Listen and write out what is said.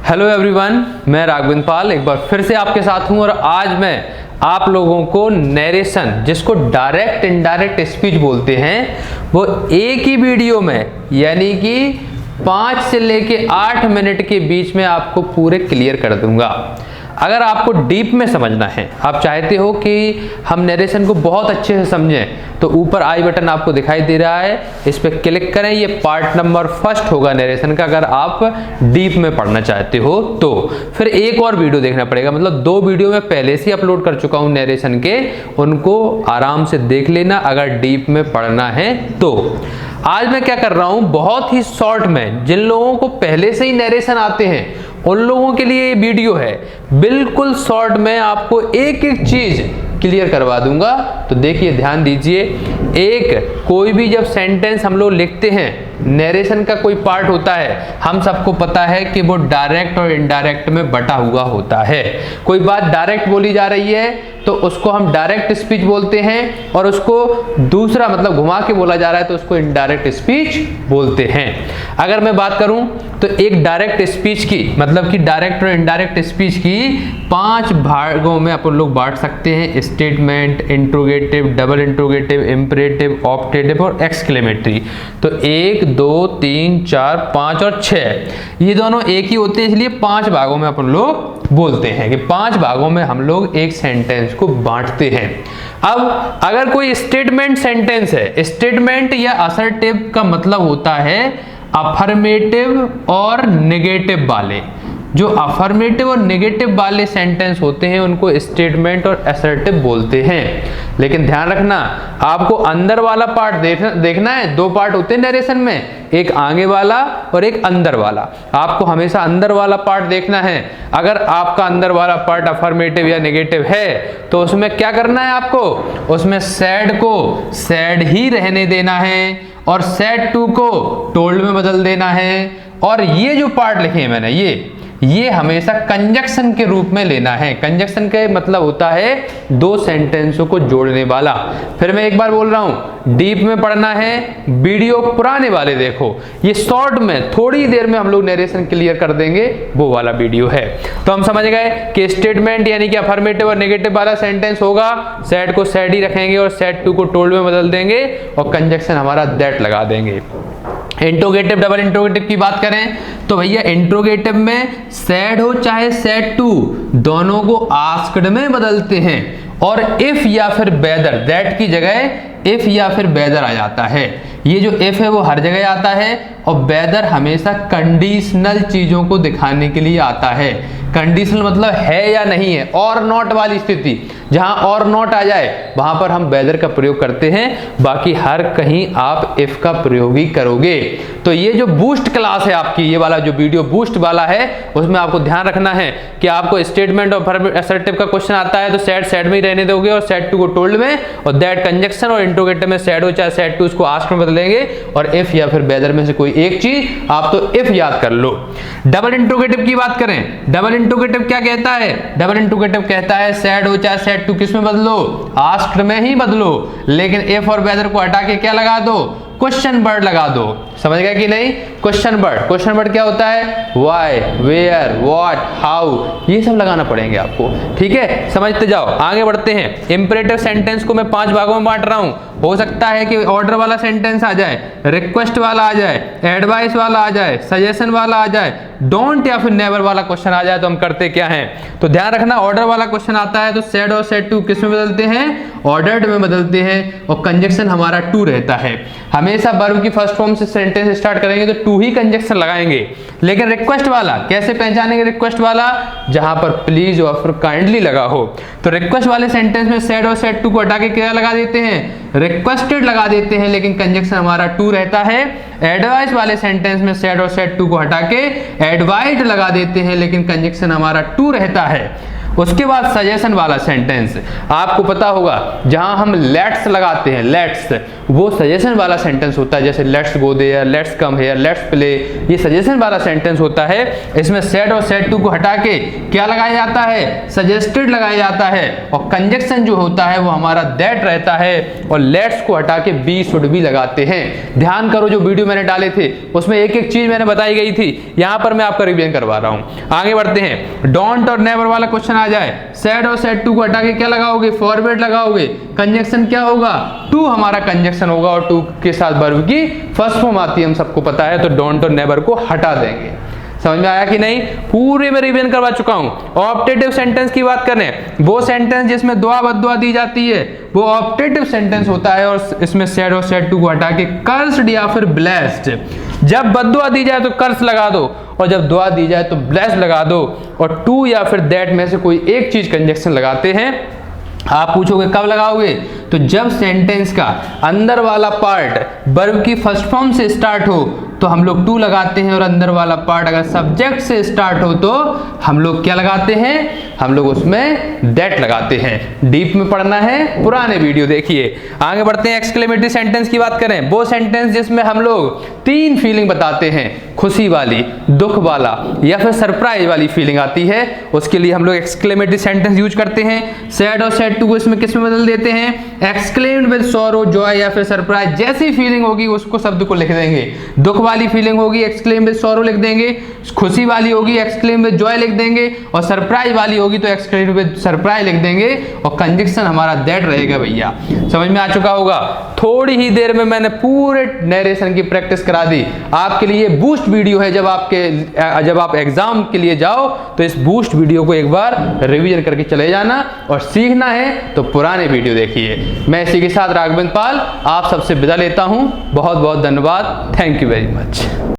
Hello everyone, मैं राघवेंद्र पाल एक बार फिर से आपके साथ हूं और आज मैं आप लोगों को नरेशन, जिसको डायरेक्ट इनडायरेक्ट स्पीच बोलते हैं, वो एक ही वीडियो में यानी कि 5 से लेके 8 मिनट के बीच में आपको पूरे क्लियर कर दूंगा। अगर आपको डीप में समझना है, आप चाहते हो कि हम नरेशन को बहुत अच्छे से समझें, तो ऊपर आई बटन आपको दिखाई दे रहा है, इस पर क्लिक करें। ये पार्ट नंबर 1 होगा नरेशन का। अगर आप डीप में पढ़ना चाहते हो तो फिर एक और वीडियो देखना पड़ेगा। मतलब 2 वीडियो मैं पहले से अपलोड कर चुका हूं नरेशन के, उनको आराम से देख लेना अगर डीप में पढ़ना है तो। आज मैं क्या कर रहा हूं, बहुत ही शॉर्ट में, जिन लोगों को पहले से ही नरेशन आते हैं उन लोगों के लिए ये वीडियो है। बिल्कुल शॉर्ट में आपको एक एक चीज क्लियर करवा दूंगा। तो देखिए, ध्यान दीजिए। कोई भी जब सेंटेंस हम लोग लिखते हैं, नरेशन का कोई पार्ट होता है, हम सबको पता है कि वो डायरेक्ट और इनडायरेक्ट में बटा हुआ होता है। कोई बात डायरेक्ट बोली जा रही है तो उसको हम डायरेक्ट स्पीच बोलते हैं, और उसको दूसरा मतलब घुमा के बोला जा रहा है तो उसको इनडायरेक्ट स्पीच बोलते हैं। अगर मैं बात करूं तो एक डायरेक्ट स्पीच की, मतलब कि डायरेक्ट और इनडायरेक्ट स्पीच की 5 भागों में अपन लोग बांट सकते हैं: statement, interrogative, double interrogative, imperative, optative और एक्सक्लेमेटरी। तो 1, 2, 3, 4, 5 और 6 ये दोनों एक ही होते हैं, इसलिए 5 भागों में अपन लोग बोलते हैं कि 5 भागों में हम लोग एक सेंटेंस को बांटते हैं। अब अगर कोई स्टेटमेंट सेंटेंस है, स्टेटमेंट या असर्टिव का मतलब होता है अफर्मेटिव और नेगेटिव वाले। जो अफर्मेटिव और नेगेटिव वाले सेंटेंस होते हैं उनको स्टेटमेंट और असर्टिव बोलते हैं। लेकिन ध्यान रखना, आपको अंदर वाला पार्ट देखना है। 2 पार्ट होते हैं नरेशन में, एक आगे वाला और एक अंदर वाला। आपको हमेशा अंदर वाला पार्ट देखना है। अगर आपका अंदर वाला पार्ट अफर्मेटिव या नेगेटिव है तो उसमें क्या करना है आपको, उसमें सैड को सैड ही रहने देना है और सैड टू को टोल्ड में बदल देना है। और ये जो पार्ट लिखे हैं मैंने, ये हमेशा कंजक्शन के रूप में लेना है। कंजक्शन का मतलब होता है 2 सेंटेंसों को जोड़ने वाला। फिर मैं एक बार बोल रहा हूं, डीप में पढ़ना है, वीडियो पुराने वाले देखो। ये शॉर्ट में थोड़ी देर में हम लोग नरेशन क्लियर कर देंगे, वो वाला वीडियो है। तो हम समझ गए कि स्टेटमेंट यानी कि अफर्मेटिव और नेगेटिव वाला सेंटेंस होगा, सैड को सैड ही रखेंगे और सैड टू को टोल्ड में बदल देंगे और कंजक्शन हमारा दैट लगा देंगे। इंट्रोगेटिव, डबल इंट्रोगेटिव की बात करें तो भैया इंट्रोगेटिव में सैड हो चाहे सैड टू, दोनों को आस्क्ड में बदलते हैं और इफ या फिर वेदर, दैट की जगह इफ या फिर वेदर आ जाता है। ये जो इफ है वो हर जगह आता है और वेदर हमेशा कंडीशनल चीजों को दिखाने के लिए आता है। कंडीशनल मतलब है या नहीं है, और नॉट वाली स्थिति, जहां और नॉट आ जाए वहां पर हम वेदर का प्रयोग करते हैं, बाकी हर कहीं आप इफ का प्रयोग ही करोगे। तो ये जो बूस्ट क्लास है आपकी, ये वाला जो वीडियो बूस्ट वाला है, उसमें आपको ध्यान रखना है कि आपको स्टेटमेंट और असर्टिव का क्वेश्चन आता है तो सैड सैड में ही रहने दोगे और सैड टू को टोल्ड में, और दैट कंजक्शन, और इंट्रोगेटिव में सैड हो चाहे सैड टू उसको आस्क्ड में बदलेंगे, और इफ या फिर वेदर में से कोई एक चीज आप तो इफ याद कर लो। डबल इंट्रोगेटिव की बात करें, डबल इंट्रोगेटिव क्या कहता है, डबल इंट्रोगेटिव कहता है सैड हो चाहे सैड टू किस में बदलो, आस्क्ड में ही बदलो, लेकिन इफ और वेदर को हटा के क्या लगा दो, क्वेश्चन वर्ड लगा दो। समझ गए कि नहीं? क्वेश्चन वर्ड क्या होता है, व्हाई, वेयर, व्हाट, हाउ, ये सब लगाना पड़ेंगे आपको। ठीक है, समझते जाओ। आगे बढ़ते हैं। इंपरेटिव सेंटेंस को मैं 5 भागों में बांट रहा हूं। हो सकता है कि ऑर्डर वाला सेंटेंस आ जाए, रिक्वेस्ट वाला आ जाए, एडवाइस वाला आ जाए, सजेशन वाला आ जाए, डोंट या फिर नेवर वाला क्वेश्चन आ जाए, तो हम करते क्या हैं, तो ध्यान रखना। ऑर्डर वाला क्वेश्चन आता है तो सैड और सैड टू किस में बदलते हैं, ऑर्डर्ड में बदलते हैं, और कंजक्शन हमारा टू रहता है। हमेशा वर्ब की फर्स्ट फॉर्म से सेंटेंस स्टार्ट करेंगे तो टू ही कंजक्शन लगाएंगे। लेकिन रिक्वेस्ट वाला कैसे पहचानेंगे, रिक्वेस्ट वाला जहां पर प्लीज और फिर काइंडली लगा हो, तो रिक्वेस्ट वाले सेंटेंस में सैड और सैड टू को हटा के क्या लगा देते हैं, रिक्वेस्टेड लगा देते हैं, लेकिन कंजक्शन हमारा टू रहता है। एडवाइस वाले सेंटेंस में सैड और सैड टू को हटा के एडवाइस्ड लगा देते हैं, लेकिन कंजक्शन हमारा टू रहता है। उसके बाद सजेशन वाला सेंटेंस, आपको पता होगा जहां हम लेट्स लगाते हैं, लेट्स, वो सजेशन वाला सेंटेंस होता है। जैसे let's go there, let's come here, let's play, ये सजेशन वाला सेंटेंस होता है। इसमें सेड और सेड टू को हटा के क्या लगाया जाता है, सजेस्टेड लगाया जाता है। और कंजक्शन जो होता है वो हमारा दैट रहता है, और लेट्स को हटा के बी शुड बी लगाते हैं। ध्यान करो, जो वीडियो मैंने डाले थे उसमें एक एक चीज मैंने बताई गई थी, यहां पर मैं आपका रिवीजन करवा रहा हूं। आगे बढ़ते हैं। डोंट और नेवर वाला क्वेश्चन आ जाए, सेड और सेड टू को हटा के क्या लगाओगे, फॉरवर्ड लगाओगे। कंजक्शन क्या होगा, टू हमारा कंजक्शन होगा, और टू के साथ वर्ब की फर्स्ट फॉर्म आती है, हम सबको पता है। तो डोंट और नेवर को हटा देंगे। समझ में आया कि नहीं, पूरे में रिवीजन करवा चुका हूं। ऑप्टेटिव सेंटेंस की बात करें, वो सेंटेंस जिसमें दुआ बद्दुआ दी जाती है वो ऑप्टेटिव सेंटेंस होता है, और इसमें सेड और सेड टू को हटा के कर्स्ड या फिर ब्लेस्ड। जब बद्दुआ दी जाए तो कर्स लगा दो, और जब दुआ दी जाए तो ब्लेस्ड लगा दो, और टू या फिर दैट में से कोई एक चीज कंजक्शन लगाते हैं। आप पूछोगे कब लगाओगे, तो जब सेंटेंस का अंदर वाला पार्ट वर्ब की फर्स्ट फॉर्म से स्टार्ट हो तो हम लोग टू लगाते हैं, और अंदर वाला पार्ट अगर सब्जेक्ट से स्टार्ट हो तो हम लोग क्या लगाते हैं, हम लोग उसमें दैट लगाते हैं। डीप में पढ़ना है, पुराने वीडियो देखिए। आगे बढ़ते हैं। एक्सक्लेमेटरी सेंटेंस की बात करें, वो सेंटेंस जिसमें हम लोग तीन फीलिंग बताते हैं, खुशी वाली, दुख वाला या फिर सरप्राइज वाली फीलिंग आती है, उसके लिए हम लोग एक्सक्लेमेटरी सेंटेंस यूज करते हैं। सैड और सैड टू को इसमें किस में बदल देते हैं, एक्सक्लेम्ड विद सॉरो, जॉय या फिर सरप्राइज, जैसी फीलिंग होगी उसको शब्द को लिख देंगे। दुख वाली फीलिंग होगी एक्सक्लेम विद सॉरो लिख देंगे, खुशी वाली होगी एक्सक्लेम विद जॉय लिख देंगे, और सरप्राइज वाली होगी तो एक्सक्लेम विद सरप्राइज लिख देंगे, और कंजक्शन हमारा दैट रहेगा। भैया समझ में आ चुका होगा। थोड़ी ही देर में मैंने पूरे नरेशन की प्रैक्टिस करा दी। आपके लिए बूस्ट वीडियो है, जब आप एग्जाम के लिए जाओ तो इस बूस्ट वीडियो को एक बार रिवीजन करके चले जाना, और सीखना है तो पुराने वीडियो देखिए। मैं इसी के साथ राघवेंद्र पाल आप सबसे विदा लेता हूं। बहुत बहुत धन्यवाद। Thank you very much.